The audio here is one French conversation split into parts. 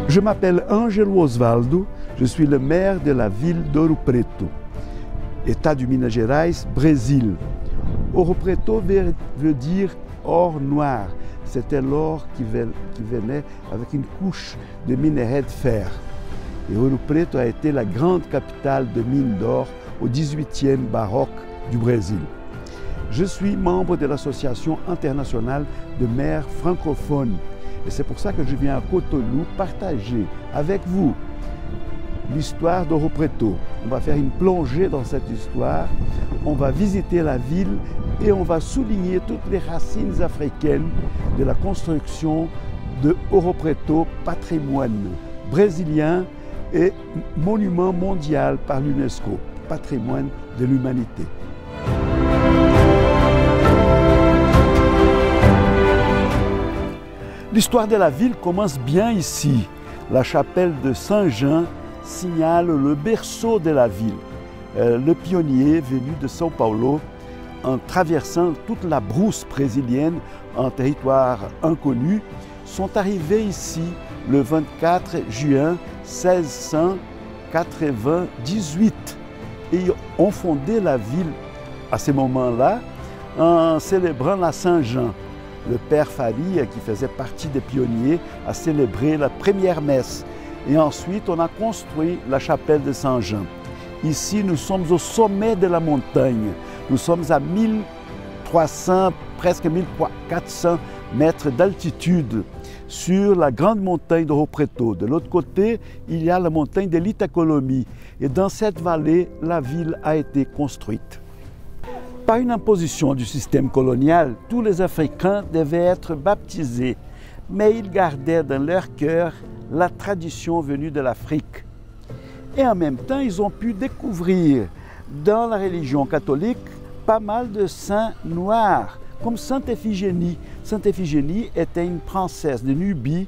Je m'appelle Ângelo Osvaldo, je suis le maire de la ville d'Ouro Preto, État du Minas Gerais, Brésil. Ouro Preto veut dire or noir. C'était l'or qui venait avec une couche de minerai de fer. Et Ouro Preto a été la grande capitale de mines d'or au XVIIIe baroque du Brésil. Je suis membre de l'Association internationale de maires francophones. Et c'est pour ça que je viens à Cotonou partager avec vous l'histoire d'Ouro Preto. On va faire une plongée dans cette histoire, on va visiter la ville et on va souligner toutes les racines africaines de la construction de Ouro Preto, patrimoine brésilien et monument mondial par l'UNESCO, patrimoine de l'humanité. L'histoire de la ville commence bien ici. La chapelle de Saint-Jean signale le berceau de la ville. Le pionnier venu de São Paulo, en traversant toute la brousse brésilienne en territoire inconnu, sont arrivés ici le 24 juin 1698 et ont fondé la ville à ce moment-là en célébrant la Saint-Jean. Le père Faria, qui faisait partie des pionniers, a célébré la première messe. Et ensuite, on a construit la chapelle de Saint-Jean. Ici, nous sommes au sommet de la montagne. Nous sommes à 1300, presque 1400 mètres d'altitude sur la grande montagne d'Ouro Preto. De l'autre côté, il y a la montagne de l'Itacolomi. Et dans cette vallée, la ville a été construite. Par une imposition du système colonial, tous les Africains devaient être baptisés, mais ils gardaient dans leur cœur la tradition venue de l'Afrique. Et en même temps, ils ont pu découvrir dans la religion catholique pas mal de saints noirs, comme Sainte Iphigénie. Sainte Iphigénie était une princesse de Nubie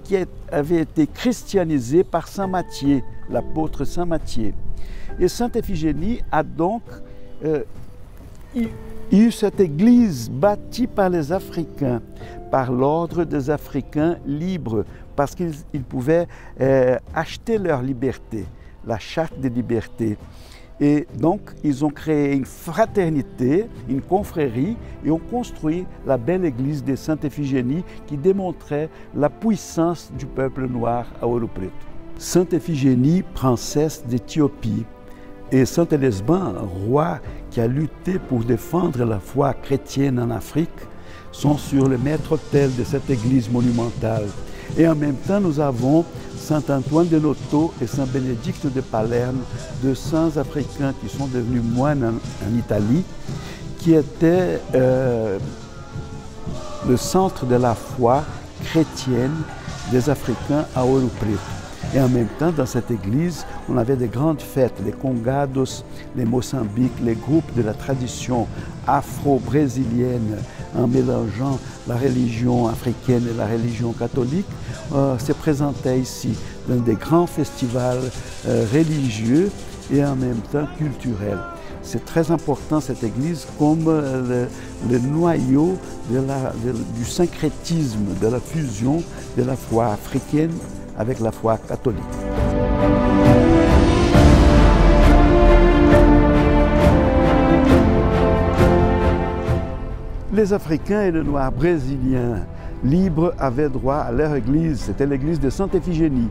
qui avait été christianisée par Saint Matthieu, l'apôtre Saint Matthieu. Et Sainte Iphigénie a donc eu cette église bâtie par les Africains, par l'ordre des Africains libres, parce qu'ils pouvaient acheter leur liberté, la charte de liberté. Et donc, ils ont créé une fraternité, une confrérie, et ont construit la belle église de Sainte Iphigénie qui démontrait la puissance du peuple noir à Ouro Preto. Sainte Iphigénie, princesse d'Éthiopie, et Saint Elesban, roi qui a lutté pour défendre la foi chrétienne en Afrique, sont sur le maître-autel de cette église monumentale. Et en même temps, nous avons Saint Antoine de Noto et Saint Bénédicte de Palerme, deux saints africains qui sont devenus moines en Italie, qui étaient le centre de la foi chrétienne des Africains à Ouro Preto. Et en même temps, dans cette église, on avait des grandes fêtes, les congados, les Moçambiques, les groupes de la tradition afro-brésilienne, en mélangeant la religion africaine et la religion catholique, se présentaient ici dans des grands festivals religieux et en même temps culturels. C'est très important cette église comme le noyau du syncrétisme, de la fusion de la foi africaine avec la foi catholique. Les Africains et les Noirs brésiliens libres avaient droit à leur église, c'était l'église de Sainte Iphigénie.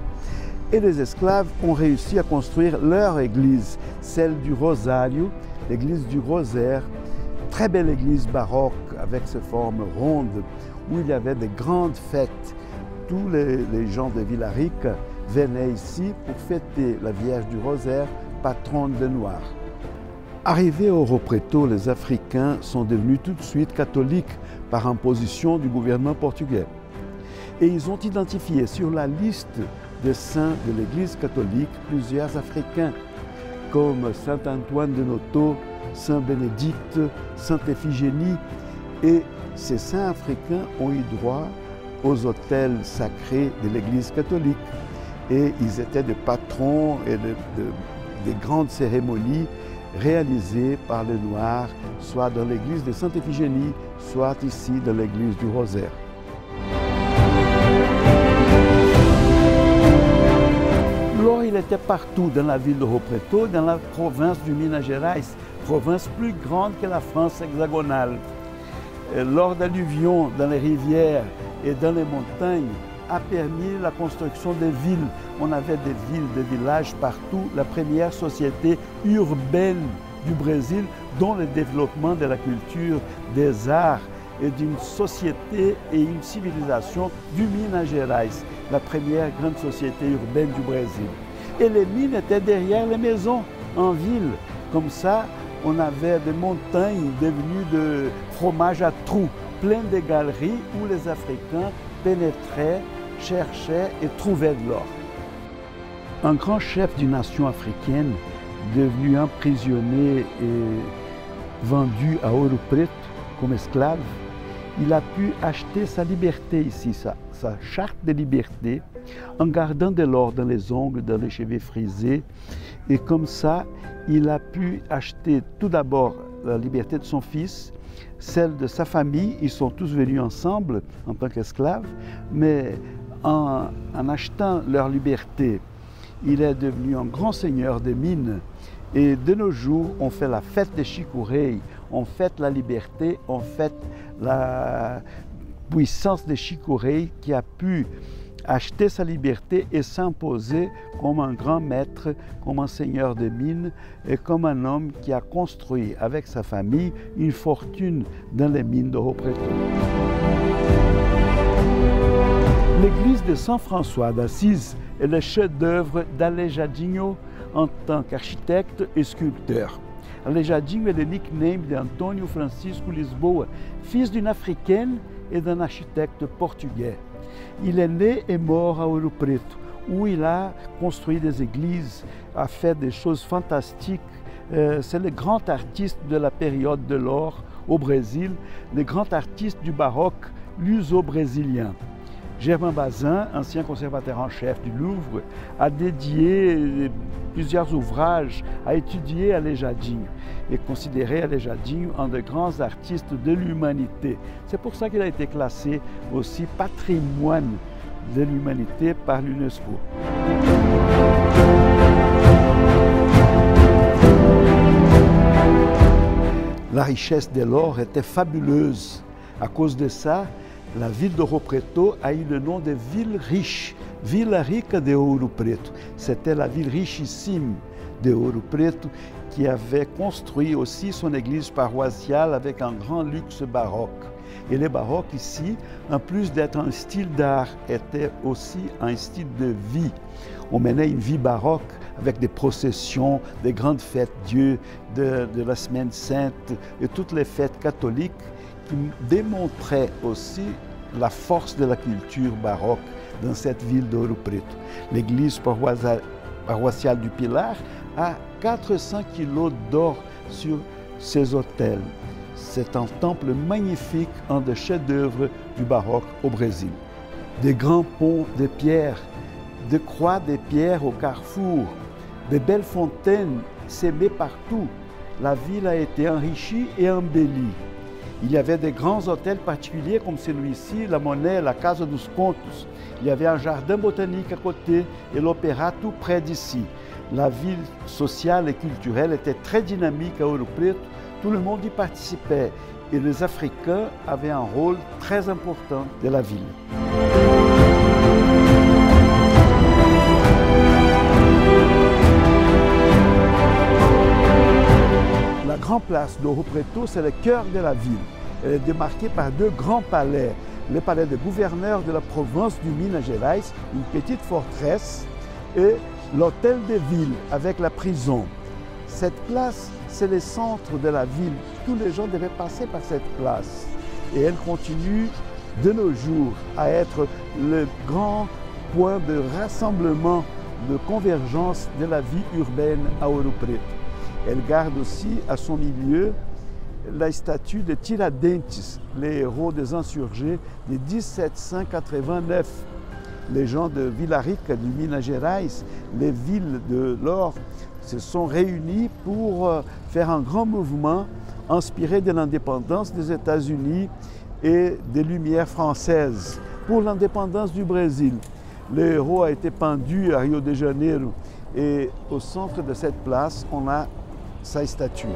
Et les esclaves ont réussi à construire leur église, celle du Rosario, l'église du Rosaire, très belle église baroque avec ses formes rondes, où il y avait de grandes fêtes. Tous les gens de Villarica venaient ici pour fêter la Vierge du Rosaire, patronne des Noirs. Arrivés au Ouro Preto, les Africains sont devenus tout de suite catholiques par imposition du gouvernement portugais. Et ils ont identifié sur la liste des saints de l'Église catholique plusieurs Africains, comme Saint Antoine de Noto, Saint Bénédicte, Sainte Iphigénie. Et ces saints africains ont eu droit aux autels sacrés de l'Église catholique. Et ils étaient des patrons et des grandes cérémonies réalisées par les Noirs, soit dans l'église de Sainte Iphigénie, soit ici dans l'église du Rosaire. il était partout dans la ville de Rio Preto, dans la province du Minas Gerais, province plus grande que la France hexagonale. Lors d'alluvions dans les rivières et dans les montagnes, a permis la construction des villes. On avait des villes, des villages partout, la première société urbaine du Brésil, dont le développement de la culture, des arts et d'une société et une civilisation du Minas Gerais, la première grande société urbaine du Brésil. Et les mines étaient derrière les maisons, en ville. Comme ça, on avait des montagnes devenues de fromage à trous, plein de galeries où les Africains pénétraient, cherchaient et trouvaient de l'or. Un grand chef d'une nation africaine, devenu emprisonné et vendu à Ouro Preto comme esclave, il a pu acheter sa liberté ici, sa charte de liberté, en gardant de l'or dans les ongles, dans les cheveux frisés. Et comme ça, il a pu acheter tout d'abord la liberté de son fils, celle de sa famille. Ils sont tous venus ensemble en tant qu'esclaves, mais en achetant leur liberté, il est devenu un grand seigneur des mines. Et de nos jours, on fait la fête de Chico Rei, on fête la liberté, on fête la puissance de Chico Rei qui a pu acheter sa liberté et s'imposer comme un grand maître, comme un seigneur de mines et comme un homme qui a construit avec sa famille une fortune dans les mines de Rio Preto. L'église de São François d'Assise est le chef-d'œuvre d'Aleijadinho en tant qu'architecte et sculpteur. Aleijadinho est le nickname d'Antônio Francisco Lisboa, fils d'une africaine et d'un architecte portugais. Il est né et mort à Ouro Preto, où il a construit des églises, a fait des choses fantastiques. C'est le grand artiste de la période de l'or au Brésil, le grand artiste du baroque luso-brésilien. Germain Bazin, ancien conservateur en chef du Louvre, a dédié plusieurs ouvrages à étudier Aleijadinho et considéré Aleijadinho un des grands artistes de l'humanité. C'est pour ça qu'il a été classé aussi patrimoine de l'humanité par l'UNESCO. La richesse de l'or était fabuleuse. À cause de ça, la ville de Rio Preto a eu le nom de ville riche, Vila Rica de Ouro Preto. C'était la ville richissime de Ouro Preto qui avait construit aussi son église paroissiale avec un grand luxe baroque. Et le baroque ici, en plus d'être un style d'art, était aussi un style de vie. On menait une vie baroque avec des processions, des grandes fêtes Dieu, de la Semaine Sainte et toutes les fêtes catholiques qui démontrait aussi la force de la culture baroque dans cette ville de Ouro Preto. L'église paroissiale du Pilar a 400 kilos d'or sur ses autels. C'est un temple magnifique, un des chefs-d'œuvre du baroque au Brésil. Des grands ponts de pierre, des croix de pierre au carrefour, de belles fontaines semées partout. La ville a été enrichie et embellie. Il y avait des grands hôtels particuliers comme celui-ci, la Monnaie, la Casa dos Contos. Il y avait un jardin botanique à côté et l'opéra tout près d'ici. La ville sociale et culturelle était très dynamique à Ouro Preto. Tout le monde y participait et les Africains avaient un rôle très important de la ville. La grande place de Rio Preto, c'est le cœur de la ville. Elle est démarquée par deux grands palais. Le palais de gouverneur de la province du Minas Gerais, une petite forteresse, et l'hôtel de ville avec la prison. Cette place, c'est le centre de la ville. Tous les gens devaient passer par cette place. Et elle continue de nos jours à être le grand point de rassemblement, de convergence de la vie urbaine à Ouro Preto. Elle garde aussi à son milieu la statue de Tiradentes, les héros des insurgés de 1789. Les gens de Vila Rica, du Minas Gerais, les villes de l'or, se sont réunis pour faire un grand mouvement inspiré de l'indépendance des États-Unis et des Lumières françaises pour l'indépendance du Brésil. Le héros a été pendu à Rio de Janeiro Et au centre de cette place, on a sa statue.